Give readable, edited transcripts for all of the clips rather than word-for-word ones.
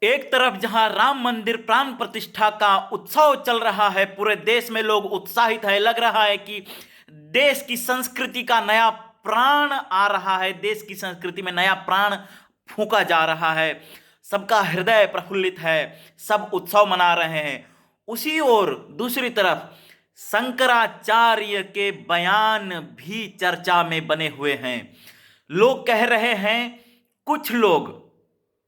एक तरफ जहां राम मंदिर प्राण प्रतिष्ठा का उत्सव चल रहा है, पूरे देश में लोग उत्साहित है, लग रहा है कि देश की संस्कृति का नया प्राण आ रहा है, देश की संस्कृति में नया प्राण फूंका जा रहा है, सबका हृदय प्रफुल्लित है, सब उत्सव मना रहे हैं। उसी ओर दूसरी तरफ शंकराचार्य के बयान भी चर्चा में बने हुए हैं। लोग कह रहे हैं, कुछ लोग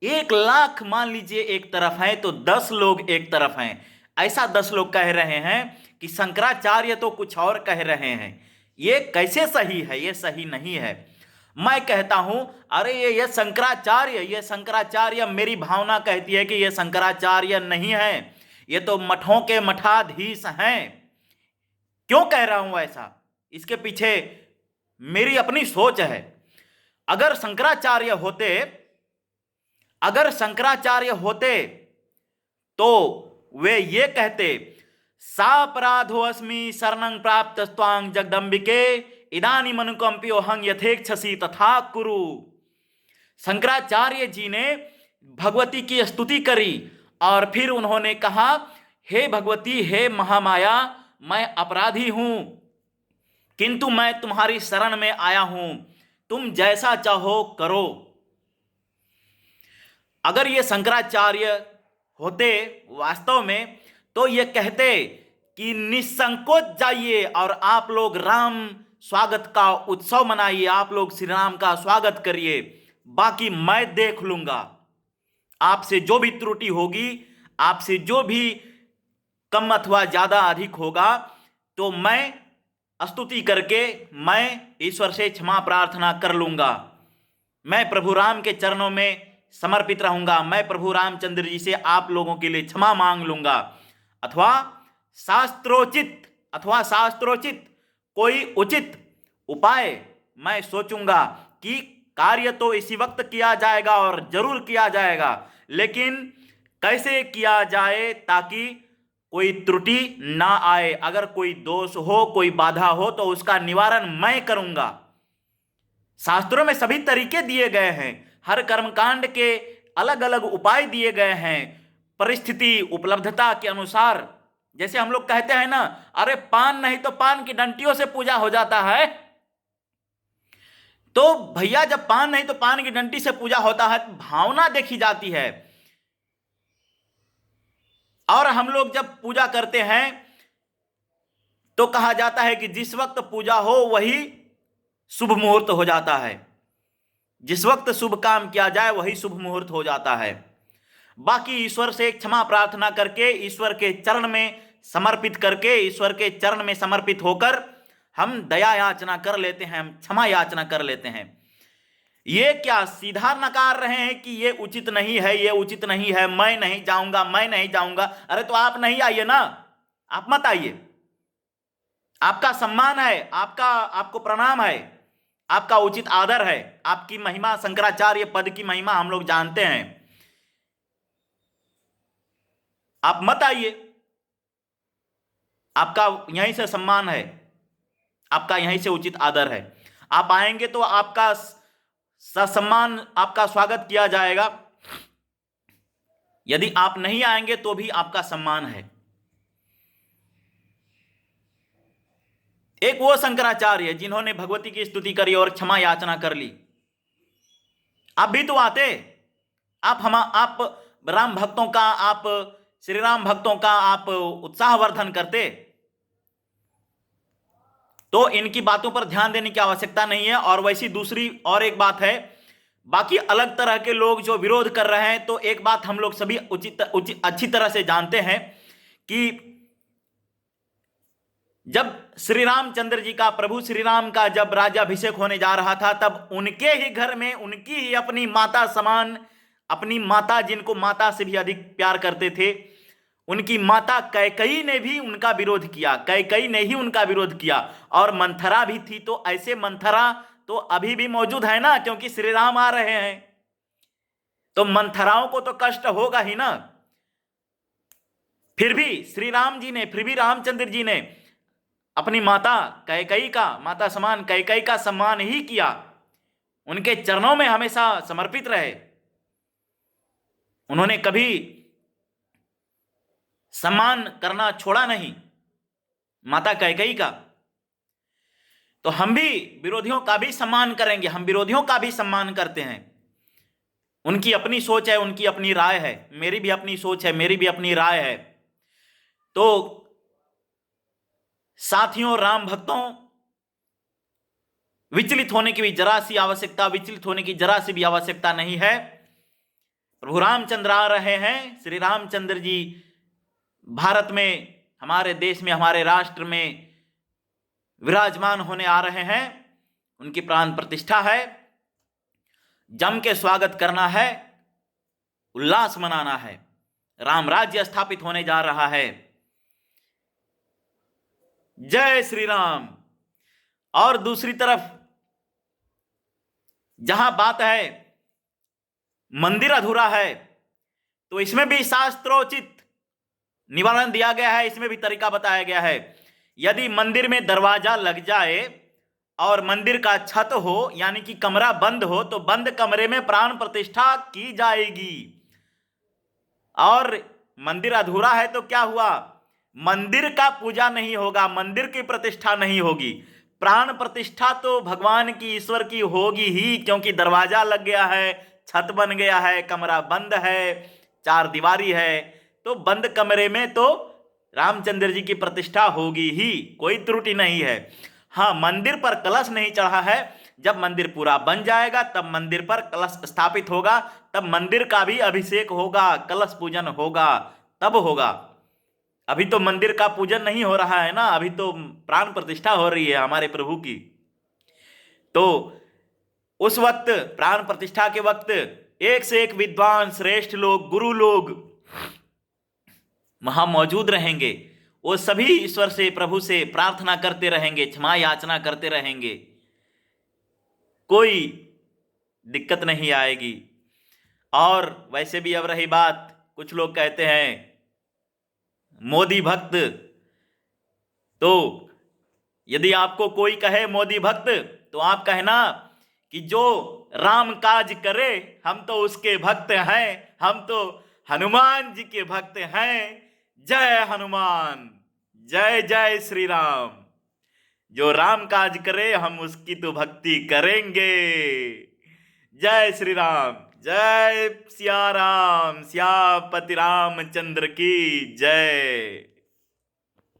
1 लाख मान लीजिए एक तरफ हैं तो 10 लोग एक तरफ हैं। ऐसा 10 लोग कह रहे हैं कि शंकराचार्य तो कुछ और कह रहे हैं। ये कैसे सही है? ये सही नहीं है। मैं कहता हूं, अरे ये शंकराचार्य, मेरी भावना कहती है कि ये शंकराचार्य नहीं है, ये तो मठों के मठाधीश हैं। क्यों कह रहा हूं ऐसा? इसके पीछे मेरी अपनी सोच है। अगर शंकराचार्य होते अगर शंकराचार्य होते तो वे ये कहते, सापराधो अस्मि शरणं प्राप्त स्वांग जगदम्बिके इदानीम अनुकंपियोहं यथेच्छसि तथा कुरु। शंकराचार्य जी ने भगवती की स्तुति करी और फिर उन्होंने कहा, हे भगवती, हे महामाया, मैं अपराधी हूं, किंतु मैं तुम्हारी शरण में आया हूं, तुम जैसा चाहो करो। अगर ये शंकराचार्य होते वास्तव में तो ये कहते कि निसंकोच जाइए और आप लोग राम स्वागत का उत्सव मनाइए, आप लोग श्री राम का स्वागत करिए, बाकी मैं देख लूंगा। आपसे जो भी त्रुटि होगी, आपसे जो भी कम अथवा ज्यादा अधिक होगा, तो मैं स्तुति करके मैं ईश्वर से क्षमा प्रार्थना कर लूंगा। मैं प्रभु राम के चरणों में समर्पित रहूंगा, मैं प्रभु रामचंद्र जी से आप लोगों के लिए क्षमा मांग लूंगा। अथवा शास्त्रोचित कोई उचित उपाय मैं सोचूंगा कि कार्य तो इसी वक्त किया जाएगा और जरूर किया जाएगा, लेकिन कैसे किया जाए ताकि कोई त्रुटि ना आए। अगर कोई दोष हो, कोई बाधा हो, तो उसका निवारण मैं करूंगा। शास्त्रों में सभी तरीके दिए गए हैं, हर कर्मकांड के अलग अलग उपाय दिए गए हैं, परिस्थिति उपलब्धता के अनुसार। जैसे हम लोग कहते हैं ना, अरे पान नहीं तो पान की डंटियों से पूजा हो जाता है। तो भैया, जब पान नहीं तो पान की डंटी से पूजा होता है, भावना देखी जाती है। और हम लोग जब पूजा करते हैं तो कहा जाता है कि जिस वक्त पूजा हो वही शुभ मुहूर्त हो जाता है, जिस वक्त शुभ काम किया जाए वही शुभ मुहूर्त हो जाता है। बाकी ईश्वर से क्षमा प्रार्थना करके, ईश्वर के चरण में समर्पित करके, ईश्वर के चरण में समर्पित होकर हम दया याचना कर लेते हैं, हम क्षमा याचना कर लेते हैं। ये क्या सीधा नकार रहे हैं कि ये उचित नहीं है, ये उचित नहीं है, मैं नहीं जाऊंगा, मैं नहीं जाऊंगा। अरे तो आप नहीं आइए ना, आप मत आइए। आपका सम्मान है, आपको प्रणाम है, आपका उचित आदर है, आपकी महिमा, शंकराचार्य पद की महिमा हम लोग जानते हैं। आप मत आइए, आपका यहीं से सम्मान है, आपका यहीं से उचित आदर है। आप आएंगे तो आपका ससम्मान, आपका स्वागत किया जाएगा। यदि आप नहीं आएंगे तो भी आपका सम्मान है। एक वो शंकराचार्य जिन्होंने भगवती की स्तुति करी और क्षमा याचना कर ली। आप भी तो आते, आप राम भक्तों का, आप श्री राम भक्तों का आप उत्साहवर्धन करते। तो इनकी बातों पर ध्यान देने की आवश्यकता नहीं है। और वैसी दूसरी और एक बात है, बाकी अलग तरह के लोग जो विरोध कर रहे हैं, तो एक बात हम लोग सभी अच्छी तरह से जानते हैं कि जब श्री रामचंद्र जी का, प्रभु श्री राम का जब राज्याभिषेक होने जा रहा था, तब उनके ही घर में उनकी ही अपनी माता समान, अपनी माता, जिनको माता से भी अधिक प्यार करते थे, उनकी माता कैकेयी ने भी उनका विरोध किया, कैकेयी ने ही उनका विरोध किया। और मंथरा भी थी। तो ऐसे मंथरा तो अभी भी मौजूद है ना, क्योंकि श्री राम आ रहे हैं, तो मंथराओं को तो कष्ट होगा ही ना। फिर भी रामचंद्र जी ने अपनी माता कैकेयी का, माता समान कैकेयी का सम्मान ही किया, उनके चरणों में हमेशा समर्पित रहे। उन्होंने कभी सम्मान करना छोड़ा नहीं माता कैकेयी का। तो हम भी विरोधियों का भी सम्मान करेंगे, हम विरोधियों का भी सम्मान करते हैं। उनकी अपनी सोच है, उनकी अपनी राय है, मेरी भी अपनी सोच है, मेरी भी अपनी राय है। तो साथियों, राम भक्तों, विचलित होने की भी जरा सी आवश्यकता, विचलित होने की जरा सी भी आवश्यकता नहीं है। प्रभु रामचंद्र आ रहे हैं। श्री रामचंद्र जी भारत में, हमारे देश में, हमारे राष्ट्र में विराजमान होने आ रहे हैं। उनकी प्राण प्रतिष्ठा है। जम के स्वागत करना है, उल्लास मनाना है। राम राज्य स्थापित होने जा रहा है। जय श्री राम। और दूसरी तरफ जहां बात है मंदिर अधूरा है, तो इसमें भी शास्त्रोचित निवारण दिया गया है, इसमें भी तरीका बताया गया है। यदि मंदिर में दरवाजा लग जाए और मंदिर का छत हो, यानी कि कमरा बंद हो, तो बंद कमरे में प्राण प्रतिष्ठा की जाएगी। और मंदिर अधूरा है तो क्या हुआ? मंदिर का पूजा नहीं होगा, मंदिर की प्रतिष्ठा नहीं होगी। प्राण प्रतिष्ठा तो भगवान की, ईश्वर की होगी ही, क्योंकि दरवाजा लग गया है, छत बन गया है, कमरा बंद है, चार दीवारी है। तो बंद कमरे में तो रामचंद्र जी की प्रतिष्ठा होगी ही, कोई त्रुटि नहीं है। हाँ, मंदिर पर कलश नहीं चढ़ा है। जब मंदिर पूरा बन जाएगा तब मंदिर पर कलश स्थापित होगा, तब मंदिर का भी अभिषेक होगा, कलश पूजन होगा, तब होगा। अभी तो मंदिर का पूजन नहीं हो रहा है ना, अभी तो प्राण प्रतिष्ठा हो रही है हमारे प्रभु की। तो उस वक्त, प्राण प्रतिष्ठा के वक्त, एक से एक विद्वान, श्रेष्ठ लोग, गुरु लोग वहां मौजूद रहेंगे। वो सभी ईश्वर से, प्रभु से प्रार्थना करते रहेंगे, क्षमा याचना करते रहेंगे, कोई दिक्कत नहीं आएगी। और वैसे भी अब रही बात, कुछ लोग कहते हैं मोदी भक्त, तो यदि आपको कोई कहे मोदी भक्त, तो आप कहना कि जो राम काज करे हम तो उसके भक्त हैं, हम तो हनुमान जी के भक्त हैं। जय हनुमान, जय जय श्री राम। जो राम काज करे हम उसकी तो भक्ति करेंगे। जय श्री राम, जय सिया राम, सियापति रामचंद्र की जय।